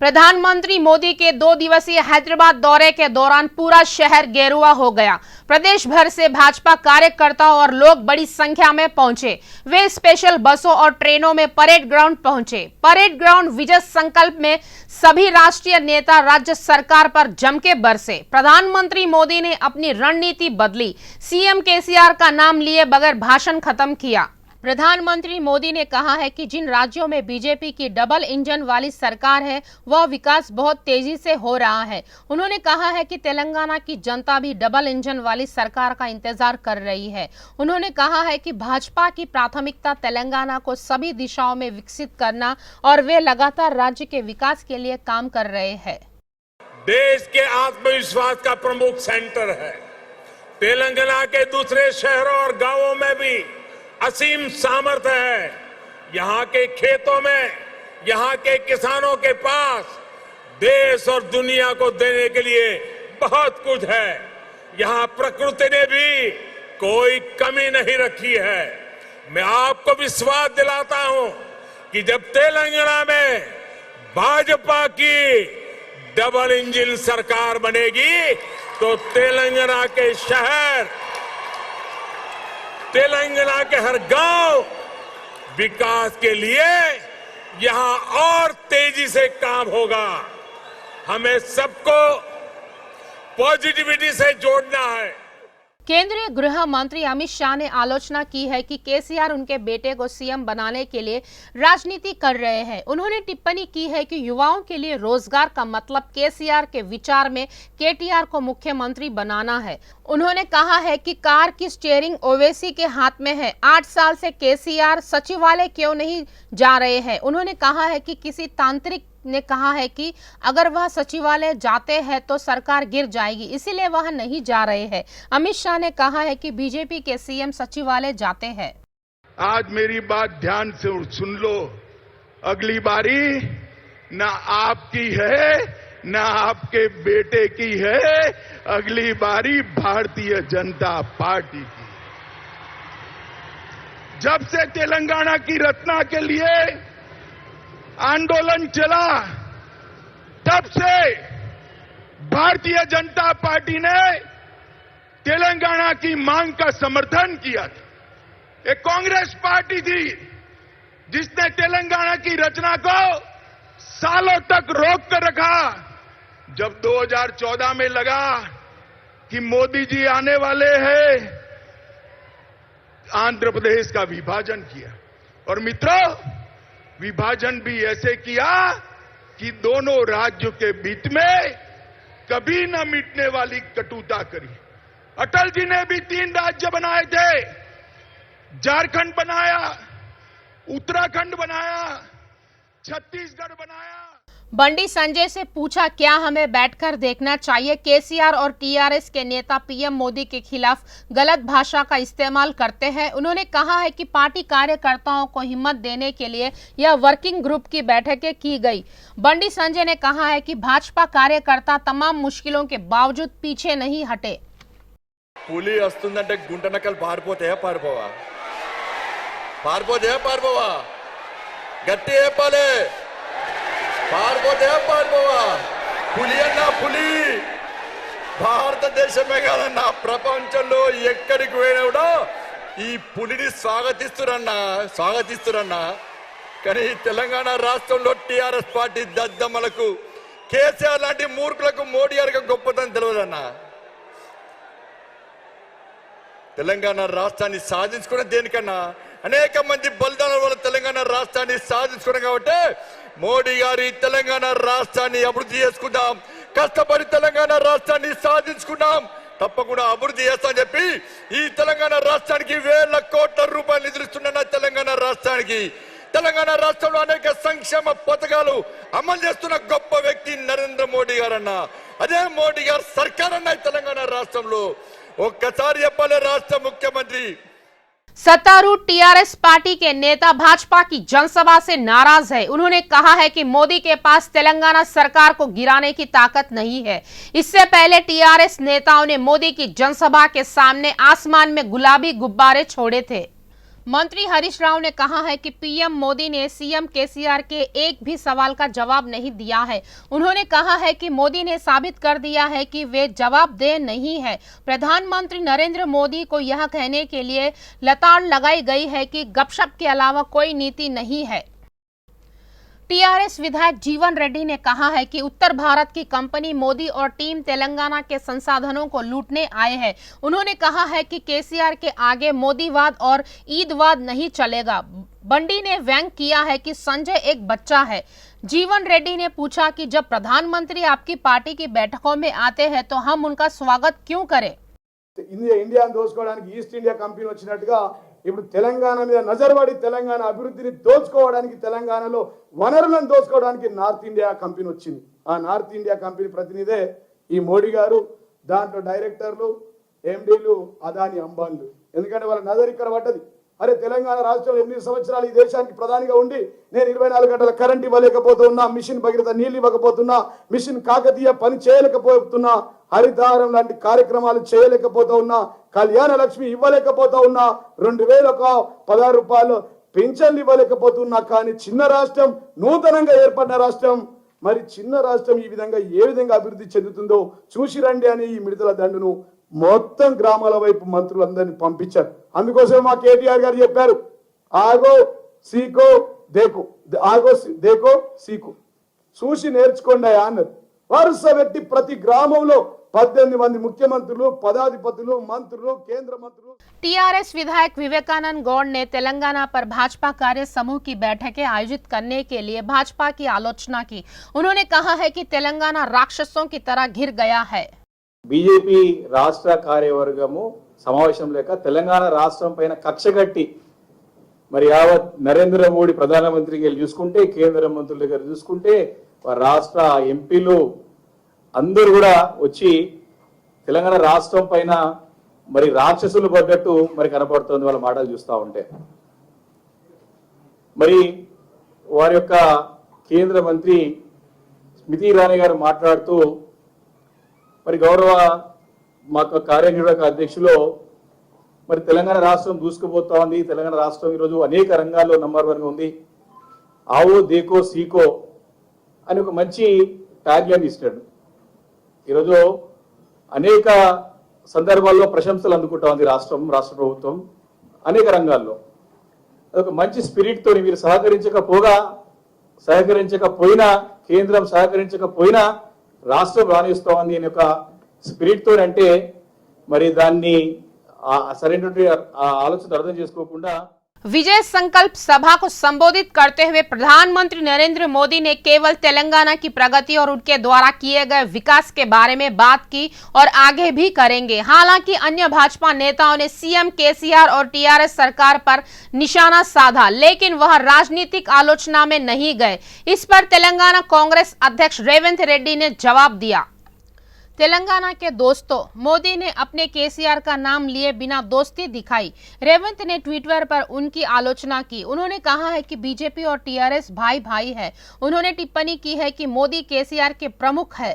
प्रधानमंत्री मोदी के 2 दिवसीय हैदराबाद दौरे के दौरान पूरा शहर गेरुआ हो गया। प्रदेश भर से भाजपा कार्यकर्ताओं और लोग बड़ी संख्या में पहुंचे। वे स्पेशल बसों और ट्रेनों में परेड ग्राउंड पहुंचे। परेड ग्राउंड विजय संकल्प में सभी राष्ट्रीय नेता राज्य सरकार पर जम के बरसे। प्रधानमंत्री मोदी ने अपनी रणनीति बदली। सीएम केसीआर का नाम लिए बगैर भाषण खत्म किया। प्रधानमंत्री मोदी ने कहा है कि जिन राज्यों में बीजेपी की डबल इंजन वाली सरकार है वह विकास बहुत तेजी से हो रहा है। उन्होंने कहा है कि तेलंगाना की जनता भी डबल इंजन वाली सरकार का इंतजार कर रही है। उन्होंने कहा है कि भाजपा की प्राथमिकता तेलंगाना को सभी दिशाओं में विकसित करना और वे लगातार राज्य के विकास के लिए काम कर रहे हैं। देश के आत्मविश्वास का प्रमुख सेंटर है। तेलंगाना के दूसरे शहरों और गांवों में भी असीम सामर्थ्य है। यहाँ के खेतों में, यहाँ के किसानों के पास देश और दुनिया को देने के लिए बहुत कुछ है। यहाँ प्रकृति ने भी कोई कमी नहीं रखी है। मैं आपको विश्वास दिलाता हूं कि जब तेलंगाना में भाजपा की डबल इंजन सरकार बनेगी तो तेलंगाना के शहर, तेलंगाना के हर गांव विकास के लिए यहां और तेजी से काम होगा। हमें सबको पॉजिटिविटी से जोड़ना है। केंद्रीय गृह मंत्री अमित शाह ने आलोचना की है कि केसीआर उनके बेटे को सीएम बनाने के लिए राजनीति कर रहे हैं। उन्होंने टिप्पणी की है कि युवाओं के लिए रोजगार का मतलब केसीआर के विचार में केटीआर को मुख्यमंत्री बनाना है। उन्होंने कहा है कि कार की स्टीयरिंग ओवैसी के हाथ में है। 8 साल से केसीआर सचिवालय क्यों नहीं जा रहे हैं। उन्होंने कहा है कि किसी तांत्रिक ने कहा है कि अगर वह सचिवालय जाते हैं तो सरकार गिर जाएगी, इसीलिए वह नहीं जा रहे हैं। अमित शाह ने कहा है कि बीजेपी के सीएम सचिवालय जाते हैं। आज मेरी बात ध्यान से सुन लो। अगली बारी ना आपकी है ना आपके बेटे की है, अगली बारी भारतीय जनता पार्टी की। जब से तेलंगाना की रचना के लिए आंदोलन चला तब से भारतीय जनता पार्टी ने तेलंगाना की मांग का समर्थन किया था। एक कांग्रेस पार्टी थी जिसने तेलंगाना की रचना को सालों तक रोक कर रखा। जब 2014 में लगा कि मोदी जी आने वाले हैं, आंध्र प्रदेश का विभाजन किया। और मित्रों, विभाजन भी ऐसे किया कि दोनों राज्यों के बीच में कभी न मिटने वाली कटुता करी। अटल जी ने भी 3 राज्य बनाए थे। झारखंड बनाया, उत्तराखंड बनाया, छत्तीसगढ़ बनाया। बंडी संजय से पूछा, क्या हमें बैठकर देखना चाहिए केसीआर और टीआरएस के नेता पीएम मोदी के खिलाफ गलत भाषा का इस्तेमाल करते हैं। उन्होंने कहा है कि पार्टी कार्यकर्ताओं को हिम्मत देने के लिए यह वर्किंग ग्रुप की बैठकें की गई। बंडी संजय ने कहा है कि भाजपा कार्यकर्ता तमाम मुश्किलों के बावजूद पीछे नहीं हटे। पुली वस्तुंदंटे गुंट नकल पारिपोते पारिपोवा पारिपोते पारिपोवा गट्टी చెప్పాలి పారిపోతే పారిపోవా పులి అన్న పులి భారతదేశమే కాదన్న ప్రపంచంలో ఎక్కడికి పోయినా కూడా ఈ పులిని స్వాగతిస్తురన్నా కానీ తెలంగాణ రాష్ట్రంలో టీఆర్ఎస్ పార్టీ దద్దమ్మలకు కేసీఆర్ లాంటి మూర్ఖులకు మోడీ గారికి గొప్పతనం తెలియదన్నా। తెలంగాణ రాష్ట్రాన్ని సాధించుకున్న దేనికన్నా అనేక మంది బలిదానాల వల్ల తెలంగాణ రాష్ట్రాన్ని సాధించుకున్నాం కాబట్టి మోడీ గారి తెలంగాణ రాష్ట్రాన్ని అభివృద్ధి చేసుకుందాం, కష్టపడి తెలంగాణ రాష్ట్రాన్ని సాధించుకున్నాం, తప్పకుండా అభివృద్ధి చేస్తామని చెప్పి ఈ తెలంగాణ రాష్ట్రానికి వేల కోట్ల రూపాయలు నిధులిస్తున్న తెలంగాణ రాష్ట్రానికి, తెలంగాణ రాష్ట్రంలో అనేక సంక్షేమ పథకాలు అమలు చేస్తున్న గొప్ప వ్యక్తి నరేంద్ర మోడీ గారన్న। అదే మోడీ గారు సర్కార్ అన్న తెలంగాణ రాష్ట్రంలో ఒక్కసారి చెప్పాలి రాష్ట్ర ముఖ్యమంత్రి। सत्तारूढ़ टीआरएस पार्टी के नेता भाजपा की जनसभा से नाराज है। उन्होंने कहा है कि मोदी के पास तेलंगाना सरकार को गिराने की ताकत नहीं है। इससे पहले टीआरएस नेताओं ने मोदी की जनसभा के सामने आसमान में गुलाबी गुब्बारे छोड़े थे। मंत्री हरीश राव ने कहा है कि पीएम मोदी ने सीएम केसीआर के एक भी सवाल का जवाब नहीं दिया है। उन्होंने कहा है कि मोदी ने साबित कर दिया है कि वे जवाबदेह नहीं है। प्रधानमंत्री नरेंद्र मोदी को यह कहने के लिए लताड़ लगाई गई है कि गपशप के अलावा कोई नीति नहीं है। टीआरएस विधायक जीवन रेड्डी ने कहा है कि उत्तर भारत की कंपनी मोदी और टीम तेलंगाना के संसाधनों को लूटने आए हैं। उन्होंने कहा है कि केसीआर के आगे मोदीवाद और ईदवाद नहीं चलेगा। बंडी ने व्यंग किया है कि संजय एक बच्चा है। जीवन रेड्डी ने पूछा कि जब प्रधानमंत्री आपकी पार्टी की बैठकों में आते हैं तो हम उनका स्वागत क्यों करें। इंडिया దోచుకోవడానికి ఈస్ట్ ఇండియా కంపెనీ వచ్చినట్టుగా ఇప్పుడు తెలంగాణ మీద నజర్బడి తెలంగాణ అభివృద్ధిని దోచుకోవడానికి తెలంగాణలో వనరులను దోచుకోవడానికి నార్త్ ఇండియా కంపెనీ వచ్చింది. ఆ నార్త్ ఇండియా కంపెనీ ప్రతినిధే ఈ మోడీ గారు, దాంట్లో డైరెక్టర్లు, ఎండీలు, అదాని, అంబానీలు. ఎందుకంటే వాళ్ళ నజర్ ఇక్కడ పడ్డది. అరే తెలంగాణ రాష్ట్రంలో 8 సంవత్సరాలు ఈ దేశానికి ప్రధానిగా ఉండి నేను 24 గంటల కరెంట్ ఇవ్వలేకపోతున్నా, మిషన్ భగీరథ నీళ్లు ఇవ్వకపోతున్నా, మిషన్ కాకతీయ పని చేయలేకపోతున్నా, హరితహారం లాంటి కార్యక్రమాలు చేయలేకపోతా ఉన్నా, కళ్యాణ లక్ష్మి ఇవ్వలేకపోతా ఉన్నా, 2016 రూపాయలు పెన్షన్లు ఇవ్వలేకపోతున్నా. కానీ చిన్న రాష్ట్రం, నూతనంగా ఏర్పడిన రాష్ట్రం, మరి చిన్న రాష్ట్రం ఈ విధంగా ఏ విధంగా అభివృద్ధి చెందుతుందో చూసి రండి అని ఈ మిడతల దండును మొత్తం గ్రామాల వైపు మంత్రులందరినీ పంపించారు. అందుకోసం మా కేటీఆర్ గారు చెప్పారు, ఆగో సీకో దేకో, ఆగో దేకో సీకో, చూసి నేర్చుకోండి అన్నారు. వరుస వ్యక్తి ప్రతి గ్రామంలో 18 మంది ముఖ్యమంత్రులు, పదాధిపతులు, మంత్రులు, కేంద్ర మంత్రులు. टीआरएस विधायक विवेकानंद गौड़ ने तेलंगाना पर भाजपा कार्य समूह की बैठकें आयोजित करने के लिए भाजपा की आलोचना की। उन्होंने कहा है कि तेलंगाना राक्षसों की तरह घिर गया है। బీజేపీ రాష్ట్ర కార్యవర్గము సమావేశం లేక తెలంగాణ రాష్ట్రం పైన కక్షగట్టి మరి యావత్ నరేంద్ర మోడీ ప్రధానమంత్రికి వెళ్ళి చూసుకుంటే, కేంద్ర మంత్రుల దగ్గర చూసుకుంటే, రాష్ట్ర ఎంపీలు అందరూ కూడా వచ్చి తెలంగాణ రాష్ట్రం పైన మరి రాక్షసులు పడ్డట్టు మరి కనపడుతుంది వాళ్ళ మాటలు చూస్తూ ఉంటే. మరి వారి యొక్క కేంద్ర మంత్రి స్మృతి ఇరానీ గారు మాట్లాడుతూ మరి గౌరవ మా కార్యనిర్వాహక అధ్యక్షులు మరి తెలంగాణ రాష్ట్రం దూసుకుపోతా ఉంది, తెలంగాణ రాష్ట్రం ఈరోజు అనేక రంగాల్లో నంబర్ 1గా ఉంది, ఆవో దేకో సీకో అని ఒక మంచి ట్యాగ్లైన్ ఇస్తాడు. ఈరోజు అనేక సందర్భాల్లో ప్రశంసలు అందుకుంటా ఉంది రాష్ట్ర ప్రభుత్వం అనేక రంగాల్లో. అదొక మంచి స్పిరిట్తో మీరు సహకరించకపోయినా కేంద్రం సహకరించకపోయినా రాష్ట్రం రాణిస్తూ ఉంది అనే ఒక స్పిరిట్తో, అంటే మరి దాన్ని సరైనటువంటి ఆలోచన అర్థం చేసుకోకుండా विजय संकल्प सभा को संबोधित करते हुए प्रधानमंत्री नरेंद्र मोदी ने केवल तेलंगाना की प्रगति और उनके द्वारा किए गए विकास के बारे में बात की और आगे भी करेंगे। हालांकि अन्य भाजपा नेताओं ने सीएम केसीआर और टीआरएस सरकार पर निशाना साधा, लेकिन वह राजनीतिक आलोचना में नहीं गए। इस पर तेलंगाना कांग्रेस अध्यक्ष रेवंत रेड्डी ने जवाब दिया। तेलंगाना के दोस्तों, मोदी ने अपने केसीआर का नाम लिए बिना दोस्ती दिखाई। रेवंत ने ट्विटर पर उनकी आलोचना की। उन्होंने कहा है कि बीजेपी और टीआरएस भाई भाई है। उन्होंने टिप्पणी की है कि मोदी केसीआर के प्रमुख है।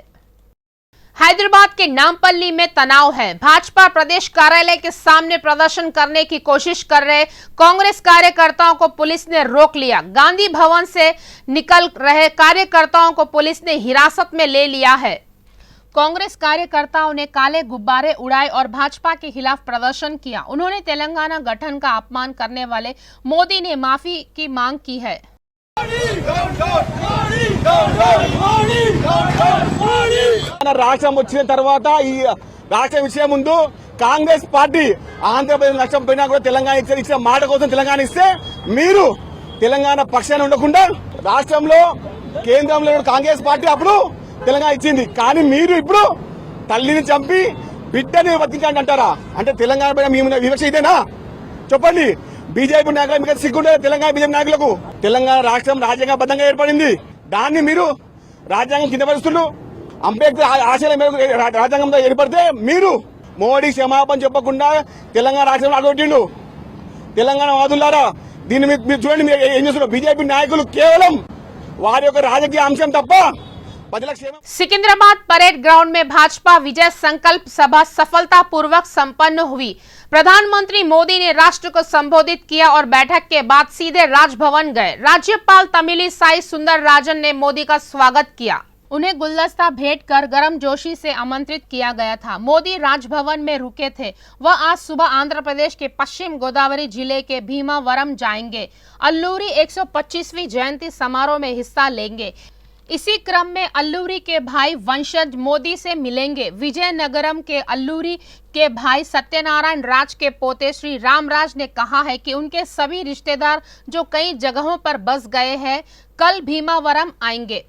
हैदराबाद के नामपल्ली में तनाव है। भाजपा प्रदेश कार्यालय के सामने प्रदर्शन करने की कोशिश कर रहे कांग्रेस कार्यकर्ताओं को पुलिस ने रोक लिया। गांधी भवन से निकल रहे कार्यकर्ताओं को पुलिस ने हिरासत में ले लिया है। कांग्रेस कार्यकर्ताओं ने काले गुब्बारे उड़ाए और भाजपा के खिलाफ प्रदर्शन किया। उन्होंने तेलंगाना गठन का अपमान करने वाले मोदी ने माफी की मांग की है। రాష్ట్రం వచ్చిన తర్వాత ఈ రాష్ట్ర విషయం ముందు కాంగ్రెస్ పార్టీ ఆంధ్రప్రదేశ్ నష్టం పోయినా కూడా తెలంగాణ ఇచ్చిన మాట కోసం తెలంగాణ ఇస్తే మీరు తెలంగాణ పక్షాన ఉండకుండా రాష్ట్రంలో కేంద్రంలో కాంగ్రెస్ పార్టీ అప్పుడు తెలంగాణ ఇచ్చింది. కానీ మీరు ఇప్పుడు తల్లిని చంపి బిడ్డని బతికించండి అంటారా? అంటే తెలంగాణ పైన మీ వివక్ష ఇదేనా? చెప్పండి. బీజేపీ నాయకులు మీకు సిగ్గుంటే తెలంగాణ బీజేపీ నాయకులకు తెలంగాణ రాష్ట్రం రాజ్యాంగబద్ధంగా ఏర్పడింది. దాన్ని మీరు రాజ్యాంగం కింద పరుస్తున్నారు. అంబేద్కర్ ఆశయాల మేరకు రాజ్యాంగంలో ఏర్పడితే మీరు మోడీ క్షమాపణ చెప్పకుండా తెలంగాణ రాష్ట్రంలో అడగొట్టిండు. తెలంగాణ వాదులారా, దీన్ని మీరు చూడండి. మీరు ఏం చేస్తున్నారు? బీజేపీ నాయకులు కేవలం వారి యొక్క రాజకీయ అంశం తప్ప ప్రజల క్షేమం सिकंदराबाद परेड ग्राउंड में भाजपा विजय संकल्प सभा सफलतापूर्वक संपन्न हुई। प्रधानमंत्री मोदी ने राष्ट्र को संबोधित किया और बैठक के बाद सीधे राजभवन गए। राज्यपाल तमिली साई सुंदरराजन ने मोदी का स्वागत किया। उन्हें गुलदस्ता भेंट कर गर्मजोशी से आमंत्रित किया गया था। मोदी राजभवन में रुके थे। वह आज सुबह आंध्र प्रदेश के पश्चिम गोदावरी जिले के भीमावरम जाएंगे। अल्लूरी 125वीं जयंती समारोह में हिस्सा लेंगे। इसी क्रम में अल्लूरी के भाई वंशज मोदी से मिलेंगे। विजयनगरम के अल्लूरी के भाई सत्यनारायण राज के पोते श्री रामराज ने कहा है कि उनके सभी रिश्तेदार जो कई जगहों पर बस गए हैं कल भीमावरम आएंगे।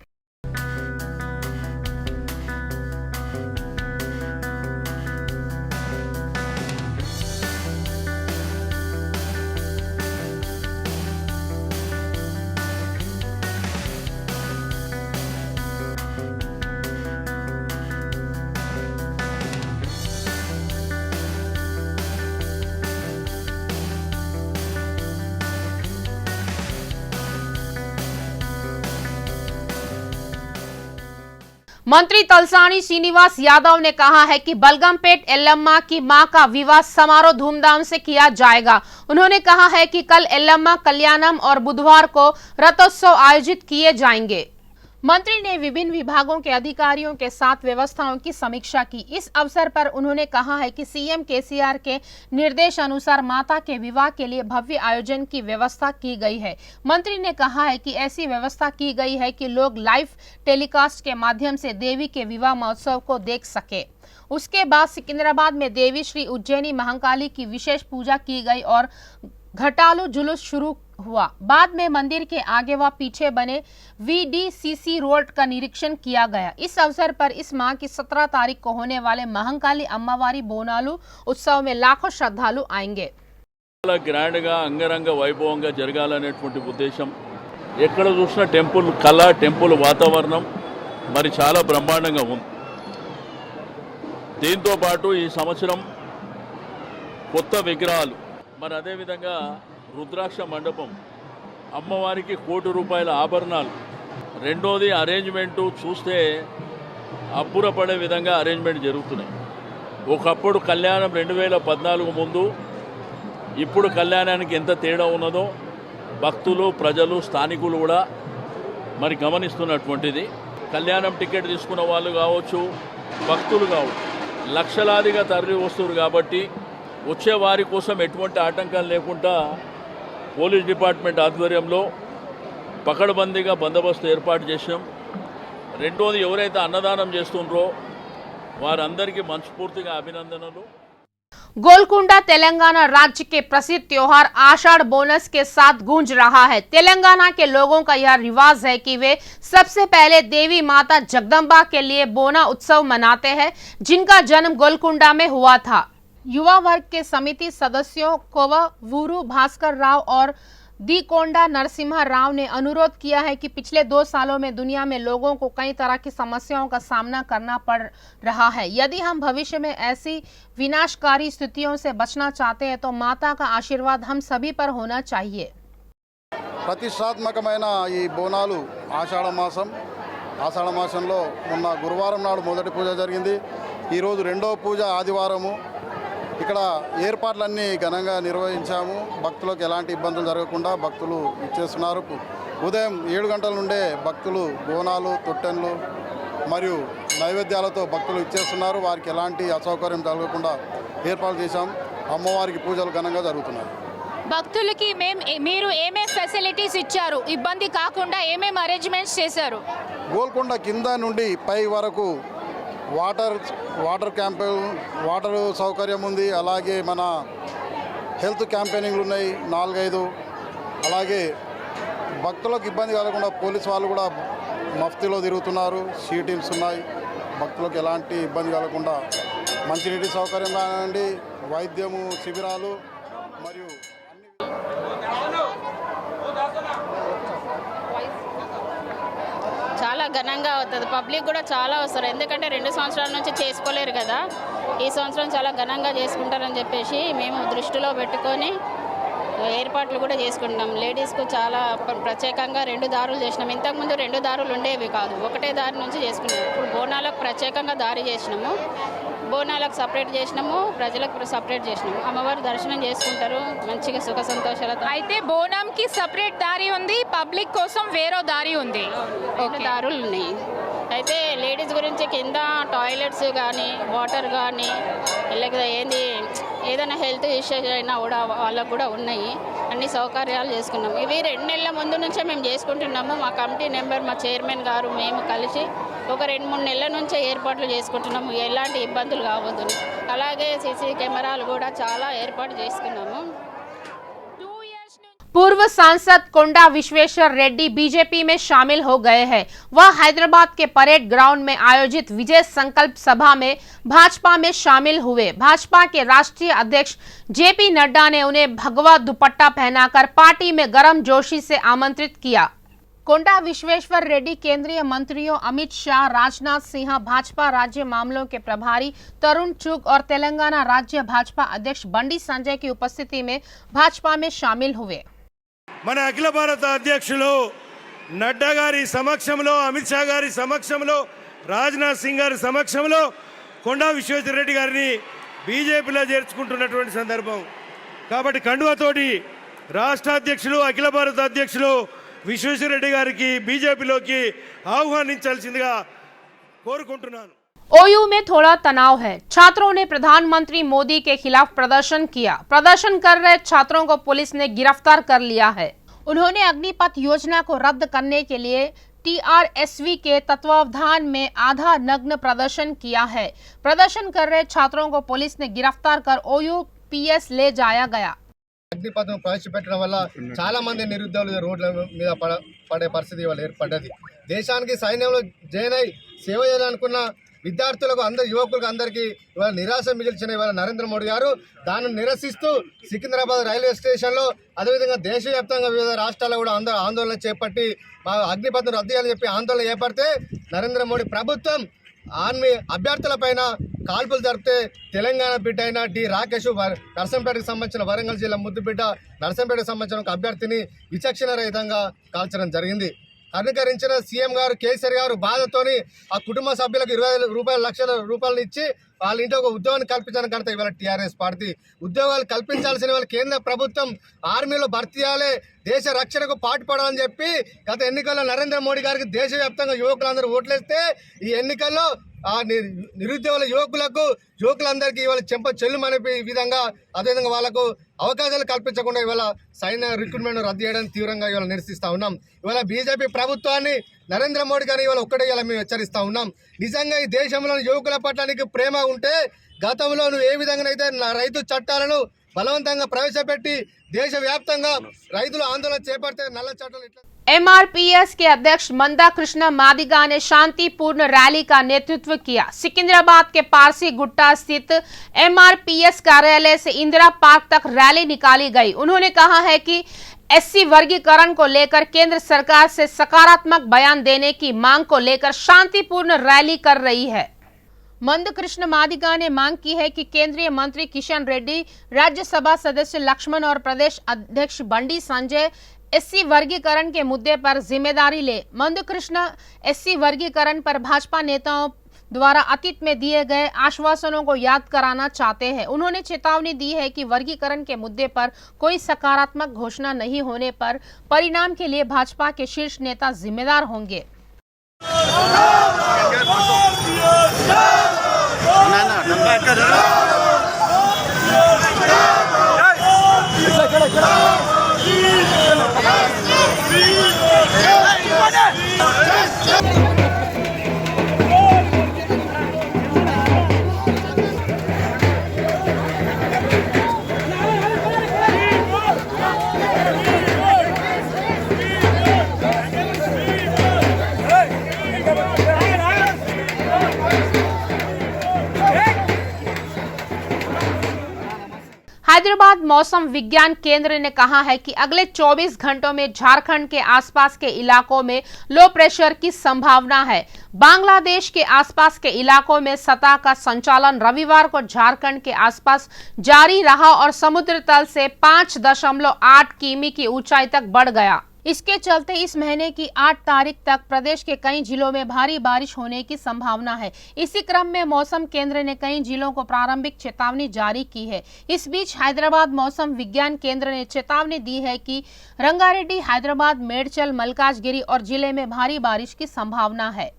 मंत्री तलसानी श्रीनिवास यादव ने कहा है कि बलगमपेट एल्लम्मा की मां का विवाह समारोह धूमधाम से किया जाएगा। उन्होंने कहा है कि कल एल्लम्मा कल्याणम और बुधवार को रथोत्सव आयोजित किए जाएंगे। मंत्री ने विभिन्न विभागों के अधिकारियों के साथ व्यवस्थाओं की समीक्षा की। इस अवसर पर उन्होंने कहा है कि सीएम केसीआर के निर्देश अनुसार माता के विवाह के लिए भव्य आयोजन की व्यवस्था की गई है। मंत्री ने कहा है कि ऐसी व्यवस्था की गई है कि लोग लाइव टेलीकास्ट के माध्यम से देवी के विवाह महोत्सव को देख सके। उसके बाद सिकंदराबाद में देवी श्री उज्जैनी महाकाली की विशेष पूजा की गई और घटालू जुलूस शुरू हुआ। बाद में मंदिर के आगे व पीछे बने VDCC रोड का निरीक्षण किया गया। इस अवसर पर इस माह की 17 तारीख को होने वाले महंकाली अम्मावारी बोनालू उत्सव में लाखों श्रद्धालु आएंगे। చాలా గ్రాండ్గా అంగరంగ వైభవంగా జరగాలనేటువంటి ఉద్దేశం ఎక్కడ చూసినా టెంపుల్ కళ టెంపుల్ వాతావరణం మరి చాలా బ్రహ్మాండంగా ఉంది। దీంతో పాటు ఈ సంవత్సరం కొత్త విగ్రహాలు మరి అదే విధంగా రుద్రాక్ష మండపం అమ్మవారికి ₹1 కోటి ఆభరణాలు రెండోది అరేంజ్మెంట్ చూస్తే అబ్బురపడే విధంగా అరేంజ్మెంట్ జరుగుతున్నాయి। ఒకప్పుడు కళ్యాణం 2014 ముందు ఇప్పుడు కళ్యాణానికి ఎంత తేడా ఉన్నదో భక్తులు ప్రజలు స్థానికులు కూడా మరి గమనిస్తున్నటువంటిది। కళ్యాణం టికెట్ తీసుకున్న వాళ్ళు కావచ్చు భక్తులు కావచ్చు లక్షలాదిగా తరలి వస్తున్నారు కాబట్టి వచ్చే వారి కోసం ఎటువంటి ఆటంకాలు లేకుండా పోలీస్ డిపార్ట్మెంట్ ఆధ్వర్యంలో పకడ్బందీగా బందోబస్తు ఏర్పాటు చేశాం। రెండోది ఎవరైతే అన్నదానం చేస్తుండ్రో వారందరికీ మనస్ఫూర్తిగా అభినందనలు। गोलकुंडा तेलंगाना राज्य के प्रसिद्ध त्योहार आषाढ़ बोनस के साथ गूंज रहा है। तेलंगाना के लोगों का यह रिवाज है कि वे सबसे पहले देवी माता जगदम्बा के लिए बोना उत्सव मनाते हैं, जिनका जन्म गोलकुंडा में हुआ था। युवा वर्ग के समिति सदस्यों कोववूरू भास्कर राव और दीकोंडा नरसिम्हा राव ने अनुरोध किया है कि पिछले 2 सालों में दुनिया में लोगों को कई तरह की समस्याओं का सामना करना पड़ रहा है। यदि हम भविष्य में ऐसी विनाशकारी स्थितियों से बचना चाहते हैं तो माता का आशीर्वाद हम सभी पर होना चाहिए। ప్రతిష్టాత్మకమైన ఈ బోనాలు ఆషాఢ మాసంలో మొన్న గురువారం నాడు మొదటి పూజ జరిగింది। ఈరోజు రెండవ పూజ ఆదివారము। ఇక్కడ ఏర్పాట్లన్నీ ఘనంగా నిర్వహించాము। భక్తులకు ఎలాంటి ఇబ్బందులు జరగకుండా భక్తులు ఇచ్చేస్తున్నారు। ఉదయం 7 గంటల నుండే భక్తులు బోనాలు తొట్టెన్లు మరియు నైవేద్యాలతో భక్తులు ఇచ్చేస్తున్నారు। వారికి ఎలాంటి అసౌకర్యం జరగకుండా ఏర్పాటు చేశాం। అమ్మవారికి పూజలు ఘనంగా జరుగుతున్నాయి। భక్తులకి మీరు ఏమేం ఫెసిలిటీస్ ఇచ్చారు, ఇబ్బంది కాకుండా ఏమేం అరేంజ్మెంట్స్ చేశారు? గోల్కొండ కింద నుండి పై వరకు వాటర్ సౌకర్యం ఉంది। అలాగే మన హెల్త్ క్యాంపెయినింగ్లు ఉన్నాయి 4-5। అలాగే భక్తులకు ఇబ్బంది కలగకుండా పోలీసు వాళ్ళు కూడా మఫ్తీలో తిరుగుతున్నారు। సీ టీమ్స్ ఉన్నాయి। భక్తులకు ఎలాంటి ఇబ్బంది కలగకుండా మంచినీటి సౌకర్యం కానివ్వండి, వైద్యము శిబిరాలు మరియు చాలా ఘనంగా అవుతుంది। పబ్లిక్ కూడా చాలా వస్తారు, ఎందుకంటే 2 సంవత్సరాల నుంచి చేసుకోలేరు కదా। ఈ సంవత్సరం చాలా ఘనంగా చేసుకుంటారని చెప్పేసి మేము దృష్టిలో పెట్టుకొని ఏర్పాట్లు కూడా చేసుకుంటాం. లేడీస్కు చాలా ప్రత్యేకంగా 2 దారులు చేసినాం. ఇంతకుముందు 2 దారులు ఉండేవి కాదు, ఒకటే దారి నుంచి చేసుకున్నాం. ఇప్పుడు బోనాలకు ప్రత్యేకంగా దారి చేసినాము, బోనాలకు సపరేట్ చేసినాము, ప్రజలకు సపరేట్ చేసినాము. అమ్మవారి దర్శనం చేసుకుంటారు మంచిగా సుఖ సంతోషాలతో. అయితే బోనంకి సపరేట్ దారి ఉంది, పబ్లిక్ కోసం వేరే దారి ఉంది. 2 దారులు ఉన్నాయి. అయితే లేడీస్ గురించి కింద టాయిలెట్స్ కానీ వాటర్ కానీ లేకపోతే ఏదైనా హెల్త్ ఇష్యూస్ అయినా కూడా వాళ్ళకు కూడా ఉన్నాయి. అన్ని సౌకర్యాలు చేసుకున్నాము. ఇవి 2 నెలల ముందు నుంచే మేము చేసుకుంటున్నాము. మా కమిటీ మెంబర్, మా చైర్మన్ గారు, మేము కలిసి ఒక 2-3 నెలల నుంచే ఏర్పాట్లు చేసుకుంటున్నాము. ఎలాంటి ఇబ్బందులు కావద్దు. అలాగే సీసీ కెమెరాలు కూడా చాలా ఏర్పాటు చేసుకున్నాము. पूर्व सांसद कोंडा विश्वेश्वर रेड्डी बीजेपी में शामिल हो गए हैं। वह हैदराबाद के परेड ग्राउंड में आयोजित विजय संकल्प सभा में भाजपा में शामिल हुए। भाजपा के राष्ट्रीय अध्यक्ष जेपी नड्डा ने उन्हें भगवा दुपट्टा पहनाकर पार्टी में गर्मजोशी से आमंत्रित किया। कोंडा विश्वेश्वर रेड्डी केंद्रीय मंत्रियों अमित शाह, राजनाथ सिंह, भाजपा राज्य मामलों के प्रभारी तरुण चुग और तेलंगाना राज्य भाजपा अध्यक्ष बंडी संजय की उपस्थिति में भाजपा में शामिल हुए। మన అఖిల భారత అధ్యక్షులు నడ్డా గారి సమక్షంలో, అమిత్ షా గారి సమక్షంలో, రాజ్నాథ్ సింగ్ గారి సమక్షంలో కొండా విశ్వేశ్వర రెడ్డి గారిని బీజేపీలో చేర్చుకుంటున్నటువంటి సందర్భం కాబట్టి కండువాతోటి రాష్ట్ర అధ్యక్షులు, అఖిల భారత అధ్యక్షులు విశ్వేశ్వర రెడ్డి గారికి బీజేపీలోకి ఆహ్వానించాల్సిందిగా కోరుకుంటున్నాను। ओयू में थोड़ा तनाव है। छात्रों ने प्रधानमंत्री मोदी के खिलाफ प्रदर्शन किया। प्रदर्शन कर रहे छात्रों को पुलिस ने गिरफ्तार कर लिया है। उन्होंने अग्निपथ योजना को रद्द करने के लिए टीआरएसवी के तत्वावधान में आधा नग्न प्रदर्शन किया है। प्रदर्शन कर रहे छात्रों को पुलिस ने गिरफ्तार कर ओयू पीएस ले जाया गया। అగ్నిపథం ప్రవేశపెట్టడం వల్ల చాలా మంది నిరుద్యోగులు రోడ్ల మీద పడే పరిస్థితి ఇవాళ ఏర్పడ్డది. దేశానికి సైన్యంలో జాయిన్ అయి సేవ చేయాలనుకున్న విద్యార్థులకు, అందరు యువకులకు అందరికీ ఇవాళ నిరాశ మిగిల్చిన ఇవాళ నరేంద్ర మోడీ గారు దాన్ని నిరసిస్తూ సికింద్రాబాద్ రైల్వే స్టేషన్లో, అదేవిధంగా దేశవ్యాప్తంగా వివిధ రాష్ట్రాల్లో కూడా అందరూ ఆందోళన చేపట్టి మా అగ్నిపథం రద్దు చేయాలని చెప్పి ఆందోళన చేపడితే నరేంద్ర మోడీ ప్రభుత్వం ఆర్మీ అభ్యర్థుల పైన కాల్పులు జరిపితే తెలంగాణ బిడ్డ అయిన డి రాకేష్ నర్సంపేటకు సంబంధించిన వరంగల్ జిల్లా ముద్దుబిడ్డ నర్సంపేటకు సంబంధించిన ఒక అభ్యర్థిని విచక్షణ రహితంగా కాల్చడం జరిగింది. కనుకరించిన సీఎం గారు కేసీఆర్ గారు బాధతోని ఆ కుటుంబ సభ్యులకు 20 లక్షల రూపాయలు ఇచ్చి వాళ్ళ ఇంట్లో ఒక ఉద్యోగాన్ని కల్పించడానికి కనుక ఇవాళ టీఆర్ఎస్ పార్టీ ఉద్యోగాలు కల్పించాల్సిన వాళ్ళ కేంద్ర ప్రభుత్వం ఆర్మీలో భర్తీ చేయాలి, దేశ రక్షణకు పాటుపడాలని చెప్పి గత ఎన్నికల్లో నరేంద్ర మోడీ గారికి దేశవ్యాప్తంగా యువకులందరూ ఓట్లేస్తే ఈ ఎన్నికల్లో ఆ నిరుద్యోగుల యువకులందరికీ ఇవాళ చెంప చెల్లుమనే విధంగా, అదేవిధంగా వాళ్ళకు అవకాశాలు కల్పించకుండా ఇవాళ సైన్య రిక్రూట్మెంట్ రద్దు చేయడానికి తీవ్రంగా ఇవాళ నిరసిస్తూ ఉన్నాం. ఇవాళ బీజేపీ ప్రభుత్వాన్ని నరేంద్ర మోడీ గారిని ఇవాళ ఒక్కటే ఇలా మేము హెచ్చరిస్తూ ఉన్నాం. నిజంగా ఈ దేశంలో యువకుల పట్ల నీకు ప్రేమ ఉంటే గతంలో నువ్వు ఏ విధంగానైతే రైతు చట్టాలను బలవంతంగా ప్రవేశపెట్టి దేశవ్యాప్తంగా రైతులు ఆందోళన చేపడితే నల్ల చట్టాలు ఇట్లా एमआरपीएस के अध्यक्ष मंदा कृष्ण मादिगा ने शांतिपूर्ण रैली का नेतृत्व किया। सिकंदराबाद के पारसी गुट्टा स्थित एमआरपीएस कार्यालय से इंदिरा पार्क तक रैली निकाली गई। उन्होंने कहा है कि एससी वर्गीकरण को लेकर केंद्र सरकार से सकारात्मक बयान देने की मांग को लेकर शांतिपूर्ण रैली कर रही है। मंदकृष्ण मादिगा ने मांग की है कि केंद्रीय मंत्री किशन रेड्डी, राज्यसभा सदस्य लक्ष्मण और प्रदेश अध्यक्ष बंडी संजय एससी वर्गीकरण के मुद्दे पर जिम्मेदारी ले। मंदकृष्ण एससी वर्गीकरण पर भाजपा नेताओं द्वारा अतीत में दिए गए आश्वासनों को याद कराना चाहते हैं। उन्होंने चेतावनी दी है कि वर्गीकरण के मुद्दे पर कोई सकारात्मक घोषणा नहीं होने पर परिणाम के लिए भाजपा के शीर्ष नेता जिम्मेदार होंगे। हैदराबाद मौसम विज्ञान केंद्र ने कहा है कि अगले 24 घंटों में झारखंड के आसपास के इलाकों में लो प्रेशर की संभावना है। बांग्लादेश के आसपास के इलाकों में सतह का संचालन रविवार को झारखंड के आसपास जारी रहा और समुद्र तल से 5.8 किमी की ऊंचाई तक बढ़ गया। इसके चलते इस महीने की 8 तारीख तक प्रदेश के कई जिलों में भारी बारिश होने की संभावना है। इसी क्रम में मौसम केंद्र ने कई जिलों को प्रारंभिक चेतावनी जारी की है। इस बीच हैदराबाद मौसम विज्ञान केंद्र ने चेतावनी दी है कि रंगारेड्डी, हैदराबाद, मेडचल, मलकाजगिरी और जिले में भारी बारिश की संभावना है।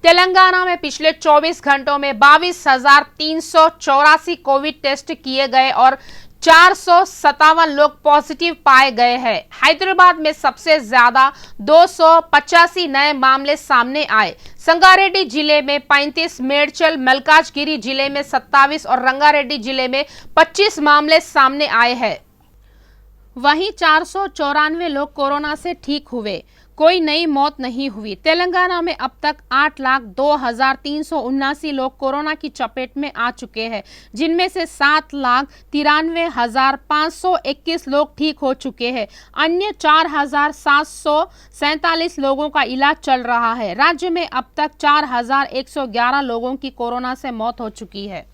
तेलंगाना में पिछले 24 घंटों में 22,384 कोविड टेस्ट किए गए और 457 लोग पॉजिटिव पाए गए हैं। हैदराबाद में सबसे ज्यादा 285 नए मामले सामने आए। संगारेड्डी जिले में 35, मेडचल मलकाजगिरी जिले में 27 और रंगारेड्डी जिले में 25 मामले सामने आए हैं। वहीं 494 लोग कोरोना से ठीक हुए, कोई नई मौत नहीं हुई। तेलंगाना में अब तक 8,02,379 लोग कोरोना की चपेट में आ चुके हैं, जिनमें से 7,93,521 लोग ठीक हो चुके हैं। अन्य 4,747 लोगों का इलाज चल रहा है। राज्य में अब तक 4,111 लोगों की कोरोना से मौत हो चुकी है।